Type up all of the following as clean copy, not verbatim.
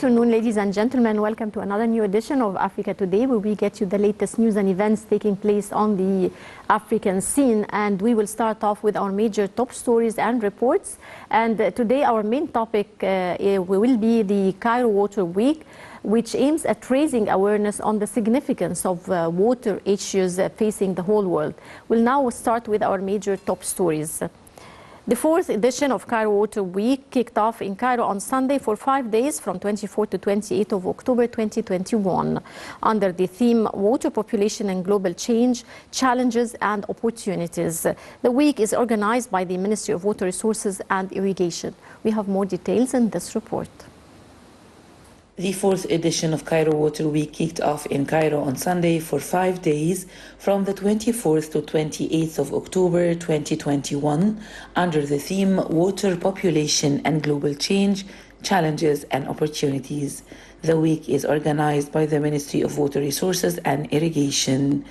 afternoon, ladies and gentlemen. Welcome to another new edition of Africa Today, where we get you the latest news and events taking place on the African scene. And we will start off with our major top stories and reports. And today our main topic will be the Cairo Water Week, which aims at raising awareness on the significance of water issues facing the whole world. We'll now start with our major top stories. The fourth edition of Cairo Water Week kicked off in Cairo on Sunday for 5 days from 24 to 28 of October 2021 under the theme Water Population and Global Change, Challenges and Opportunities. The week is organized by the Ministry of Water Resources and Irrigation. We have more details in this report. The fourth edition of Cairo Water Week kicked off in Cairo on Sunday for 5 days from the 24th to 28th of October 2021 under the theme Water Population and Global Change, Challenges and Opportunities. The week is organized by the Ministry of Water Resources and Irrigation.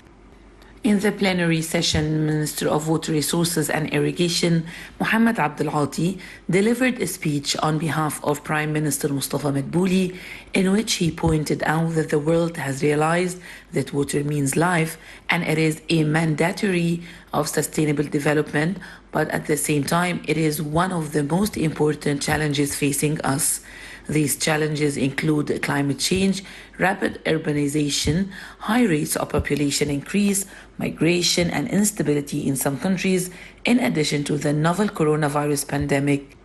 In the plenary session, Minister of Water Resources and Irrigation, Mohammed Abdelati, delivered a speech on behalf of Prime Minister Mustafa Madbouli, in which he pointed out that the world has realized that water means life and it is a mandatory of sustainable development, but at the same time, it is one of the most important challenges facing us. These challenges include climate change, rapid urbanization, high rates of population increase, migration and instability in some countries, in addition to the novel coronavirus pandemic.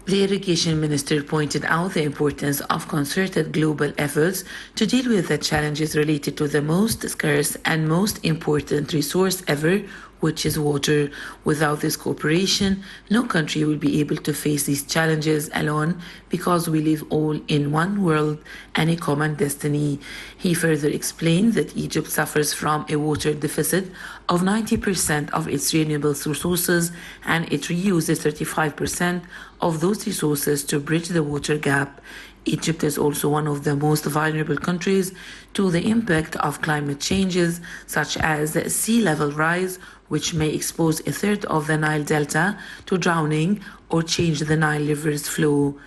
The Irrigation Minister pointed out the importance of concerted global efforts to deal with the challenges related to the most scarce and most important resource ever, which is water. Without this cooperation, no country will be able to face these challenges alone because we live all in one world and a common destiny. He further explained that Egypt suffers from a water deficit of 90% of its renewable resources and it reuses 35% of those resources to bridge the water gap. Egypt is also one of the most vulnerable countries to the impact of climate changes, such as sea level rise, which may expose a third of the Nile Delta to drowning or change the Nile River's flow.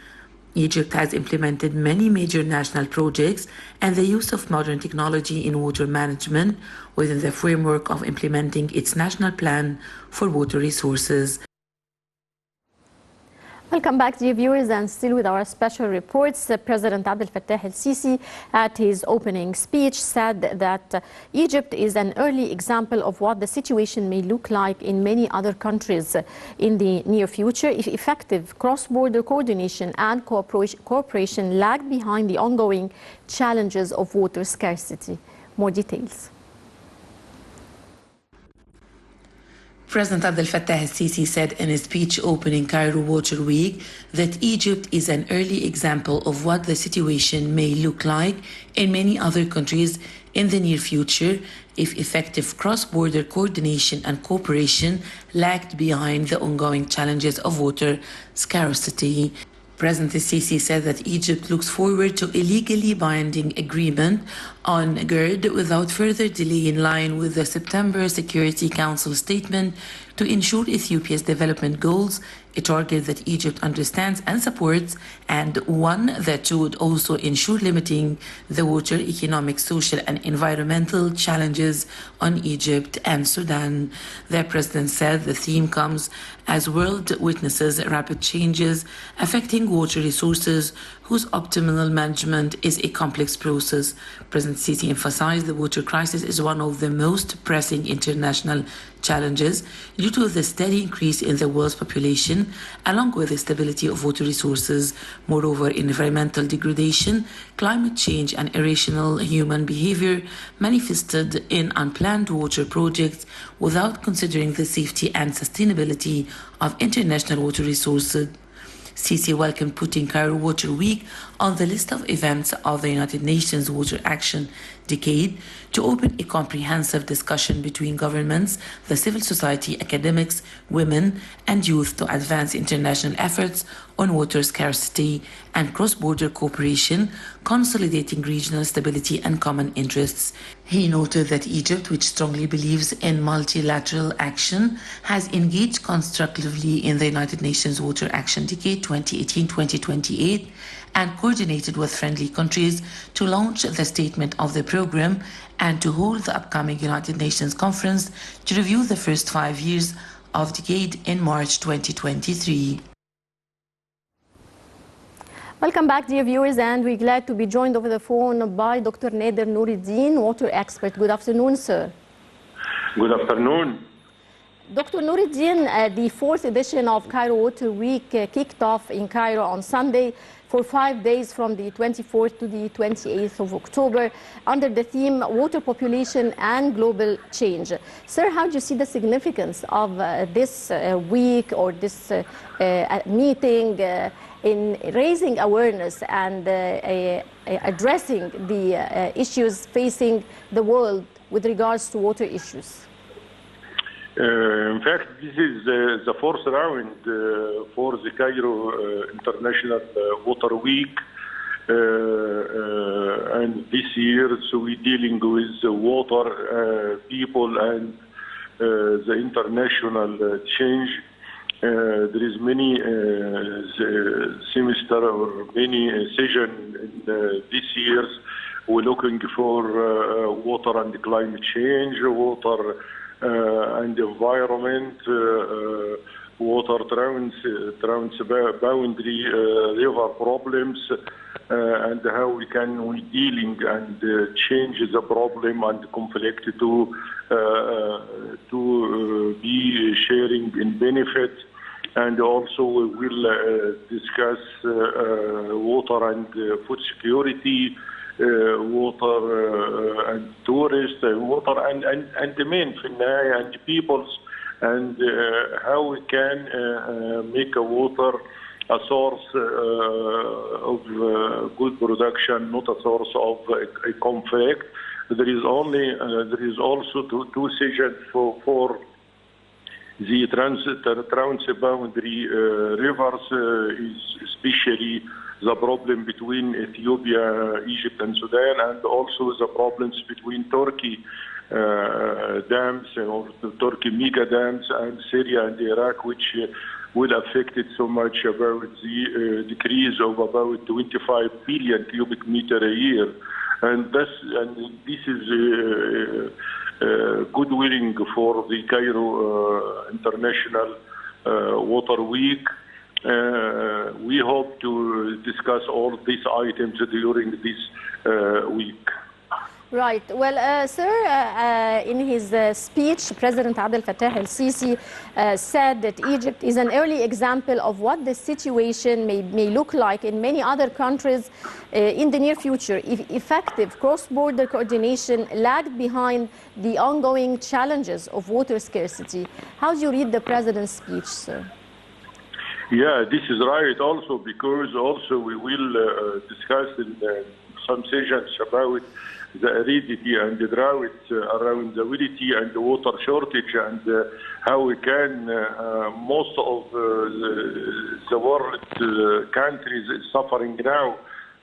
Egypt has implemented many major national projects and the use of modern technology in water management within the framework of implementing its national plan for water resources. Welcome back, dear viewers, and still with our special reports. President Abdel Fattah el-Sisi, at his opening speech, said that Egypt is an early example of what the situation may look like in many other countries in the near future if effective cross-border coordination and cooperation lag behind the ongoing challenges of water scarcity. More details. President Abdel Fattah el-Sisi said in his speech opening Cairo Water Week that Egypt is an early example of what the situation may look like in many other countries in the near future if effective cross-border coordination and cooperation lagged behind the ongoing challenges of water scarcity. President el-Sisi said that Egypt looks forward to a legally binding agreement on GERD without further delay in line with the September Security Council statement to ensure Ethiopia's development goals, a target that Egypt understands and supports, and one that would also ensure limiting the water, economic, social, and environmental challenges on Egypt and Sudan. The president said the theme comes as world witnesses rapid changes affecting water resources whose optimal management is a complex process. President Sisi emphasized the water crisis is one of the most pressing international challenges due to the steady increase in the world's population, along with the stability of water resources. Moreover, environmental degradation, climate change, and irrational human behavior manifested in unplanned water projects without considering the safety and sustainability of international water resources. Sisi welcomed putting Cairo Water Week on the list of events of the United Nations Water Action Decade to open a comprehensive discussion between governments, the civil society, academics, women, and youth to advance international efforts on water scarcity and cross-border cooperation, consolidating regional stability and common interests. He noted that Egypt, which strongly believes in multilateral action, has engaged constructively in the United Nations Water Action Decade 2018-2028 and coordinated with friendly countries to launch the statement of the program and to hold the upcoming United Nations conference to review the first 5 years of decade in March 2023. Welcome back, dear viewers, and we're glad to be joined over the phone by Dr. Nader Noureddin, water expert. Good afternoon, sir. Good afternoon. Dr. Noureddin, the fourth edition of Cairo Water Week kicked off in Cairo on Sunday for 5 days from the 24th to the 28th of October under the theme Water Population and Global Change. Sir, how do you see the significance of this week or this meeting in raising awareness and addressing the issues facing the world with regards to water issues? In fact, this is the fourth round for the Cairo International Water Week. And this year, so we're dealing with water, people, and the international change. There is many semester or many session in this year. We're looking for water and climate change, water and environment, water boundary river problems, and how we dealing and change the problem and conflict to be sharing in benefit. And also we will discuss water and food security, water and tourists, water and the men and peoples, and how we can make a water a source of good production, not a source of a conflict. There is also two sessions for the transboundary rivers, especially the problem between Ethiopia, Egypt, and Sudan, and also the problems between Turkey dams or the Turkey mega dams and Syria and Iraq, which will affect it so much about the decrease of about 25 billion cubic meter a year. And this is good willing for the Cairo International Water Week. We hope to discuss all these items during this week. Right. Well, sir, in his speech, President Abdel Fattah el-Sisi said that Egypt is an early example of what the situation may look like in many other countries in the near future if effective cross-border coordination lagged behind the ongoing challenges of water scarcity. How do you read the President's speech, sir? Yeah, this is right also, because also we will discuss in some sessions about the aridity and the drought around the aridity and the water shortage, and how we can, most of the world countries is suffering now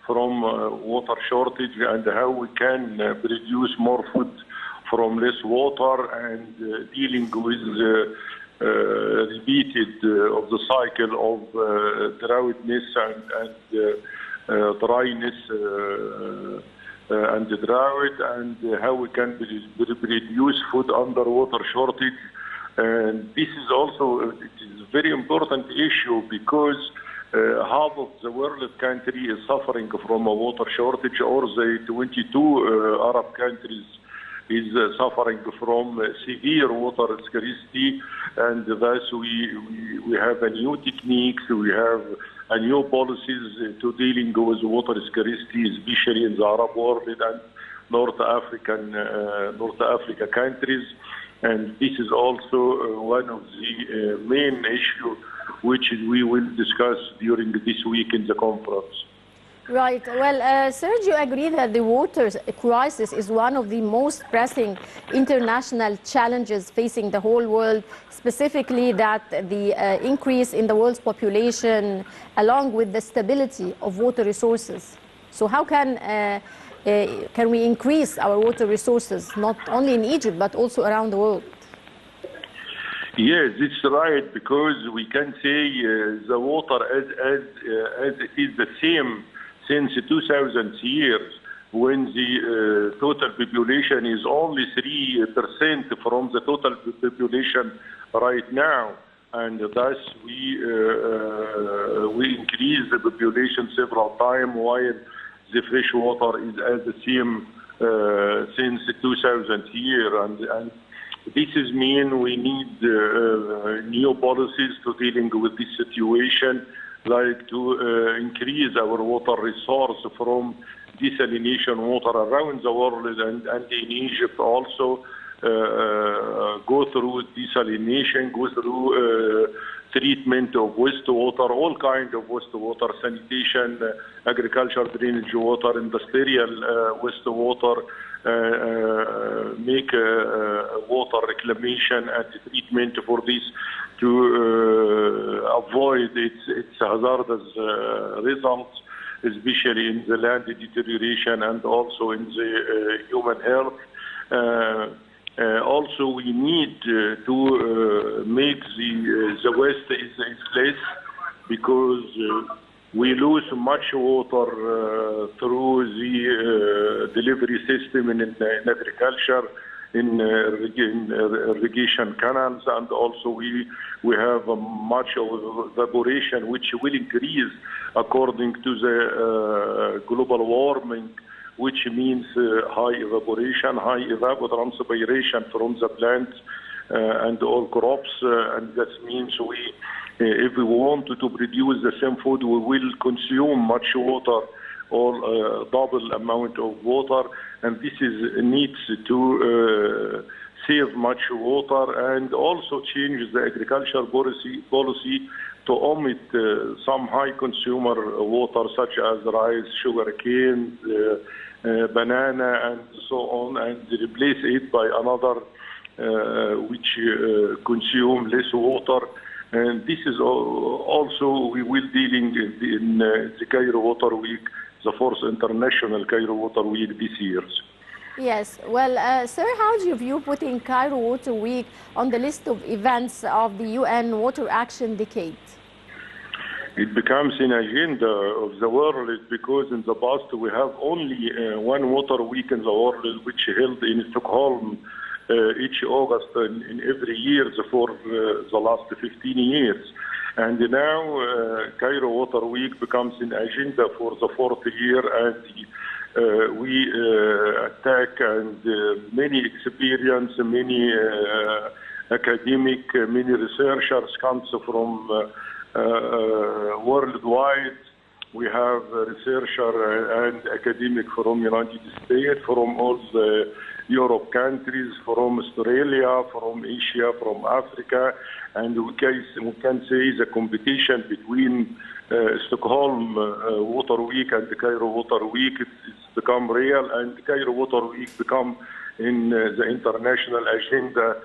from water shortage, and how we can produce more food from less water, and dealing with repeated of the cycle of droughtness and dryness and the drought, and how we can produce food under water shortage. And this is also it is a very important issue, because half of the world country is suffering from a water shortage, or the 22 Arab countries is suffering from severe water scarcity. And thus we have a new techniques, we have a new policies to dealing with water scarcity, especially in the Arab world and North Africa countries. And this is also one of the main issues which we will discuss during this week in the conference. Right. Well, sir, do you agree that the water crisis is one of the most pressing international challenges facing the whole world, specifically that the increase in the world's population, along with the stability of water resources? So how can we increase our water resources, not only in Egypt, but also around the world? Yes, it's right, because we can say the water as it is the same since 2000 years, when the total population is only 3% from the total population right now. And thus we increase the population several times while the fresh water is at the same since 2000 years. And this is mean we need new policies to dealing with this situation, like to increase our water resource from desalination water around the world and in Egypt also. Go through desalination, go through treatment of wastewater, all kind of wastewater, sanitation, agriculture, drainage water, industrial wastewater, make water reclamation and treatment for this to avoid its hazardous results, especially in the land deterioration and also in the human health. Also, we need to make the waste is less, because we lose much water through the delivery system in agriculture, in irrigation canals, and also we have much of evaporation, which will increase according to the global warming, which means high evaporation, high evapotranspiration from the plants and all crops. And that means if we want to produce the same food, we will consume much water, or double amount of water. And this needs to save much water, and also change the agricultural policy to omit some high consumer water, such as rice, sugar cane, banana, and so on, and replace it by another which consume less water. And this is also we will dealing in the Cairo Water Week, the fourth International Cairo Water Week this year. Yes, well, sir, how do you view putting Cairo Water Week on the list of events of the UN Water Action Decade? It becomes an agenda of the world, because in the past we have only one water week in the world, which held in Stockholm each August in every year for the last 15 years. And now Cairo Water Week becomes an agenda for the fourth year, and we attack and many experience, many academic, many researchers comes from worldwide. We have researcher and academic from United States, from all the Europe countries, from Australia, from Asia, from Africa, and we can say the competition between Stockholm Water Week and the Cairo Water Week it's become real, and Cairo Water Week become in the international agenda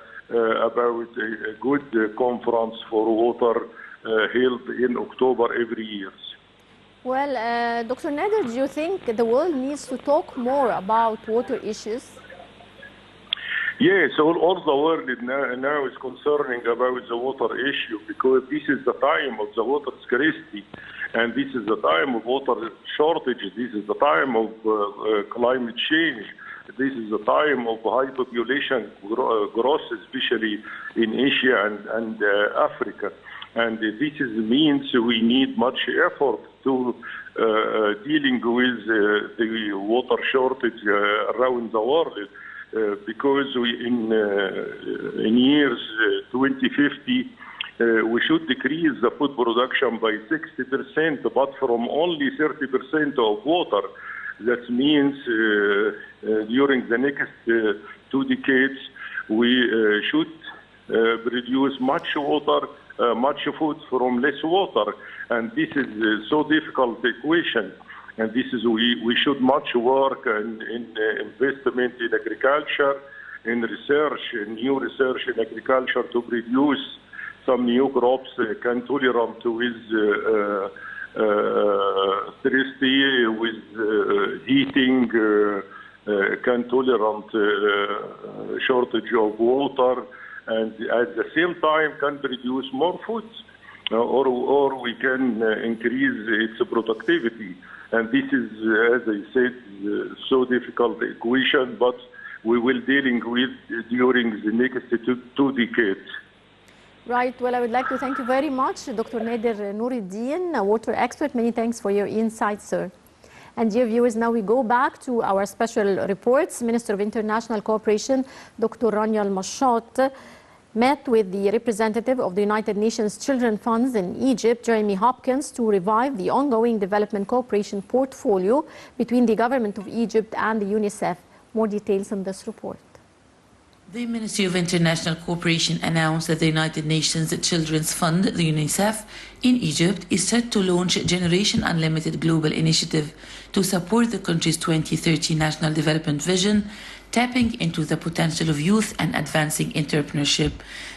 about a good conference for water held in October every year. Well, Dr. Nader, do you think the world needs to talk more about water issues? Yes, all the world now is concerning about the water issue, because this is the time of the water scarcity, and this is the time of water shortage. This is the time of climate change. This is the time of high population growth, especially in Asia and Africa. And this means we need much effort to dealing with the water shortage around the world, because in years 2050 we should decrease the food production by 60%, but from only 30% of water. That means during the next 2 decades we should produce much water, much food from less water, and this is so difficult equation. And this is we should much work in investment in agriculture, in research, in new research in agriculture to produce some new crops can tolerate with thirsty, with heating, can tolerate shortage of water, and at the same time can produce more food, or we can increase its productivity. And this is, as I said, so difficult equation, but we will dealing with during the next two decades. Right. Well, I would like to thank you very much, Dr. Nader Noureddin, a water expert. Many thanks for your insights, sir. And dear viewers, now we go back to our special reports. Minister of International Cooperation, Dr. Rania Al-Mashhat, met with the representative of the United Nations Children Funds in Egypt, Jeremy Hopkins, to revive the ongoing development cooperation portfolio between the government of Egypt and the UNICEF. More details in this report. The Ministry of International Cooperation announced that the United Nations Children's Fund, the UNICEF, in Egypt is set to launch Generation Unlimited Global Initiative to support the country's 2030 National Development Vision, tapping into the potential of youth and advancing entrepreneurship.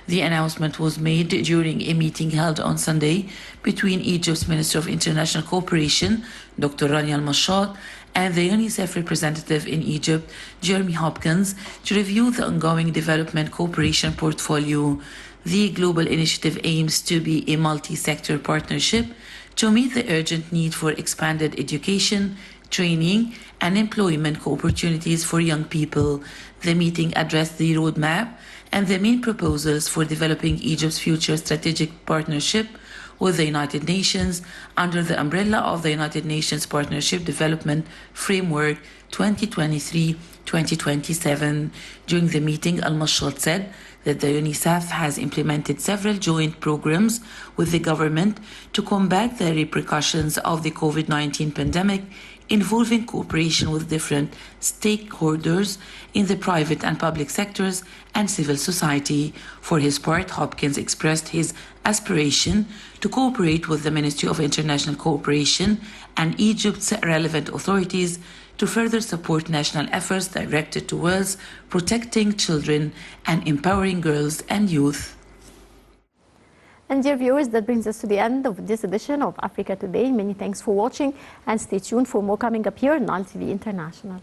The announcement was made during a meeting held on Sunday between Egypt's Minister of International Cooperation, Dr. Rania Al-Mashhat, and the UNICEF representative in Egypt, Jeremy Hopkins, to review the ongoing development cooperation portfolio. The global initiative aims to be a multi-sector partnership to meet the urgent need for expanded education, training, and employment opportunities for young people. The meeting addressed the roadmap and the main proposals for developing Egypt's future strategic partnership with the United Nations under the umbrella of the United Nations Partnership Development Framework 2023-2027. During the meeting, Al-Mashhat said that the UNICEF has implemented several joint programs with the government to combat the repercussions of the COVID-19 pandemic, involving cooperation with different stakeholders in the private and public sectors and civil society. For his part, Hopkins expressed his aspiration to cooperate with the Ministry of International Cooperation and Egypt's relevant authorities to further support national efforts directed towards protecting children and empowering girls and youth. And dear viewers, that brings us to the end of this edition of Africa Today. Many thanks for watching, and stay tuned for more coming up here on Nile TV International.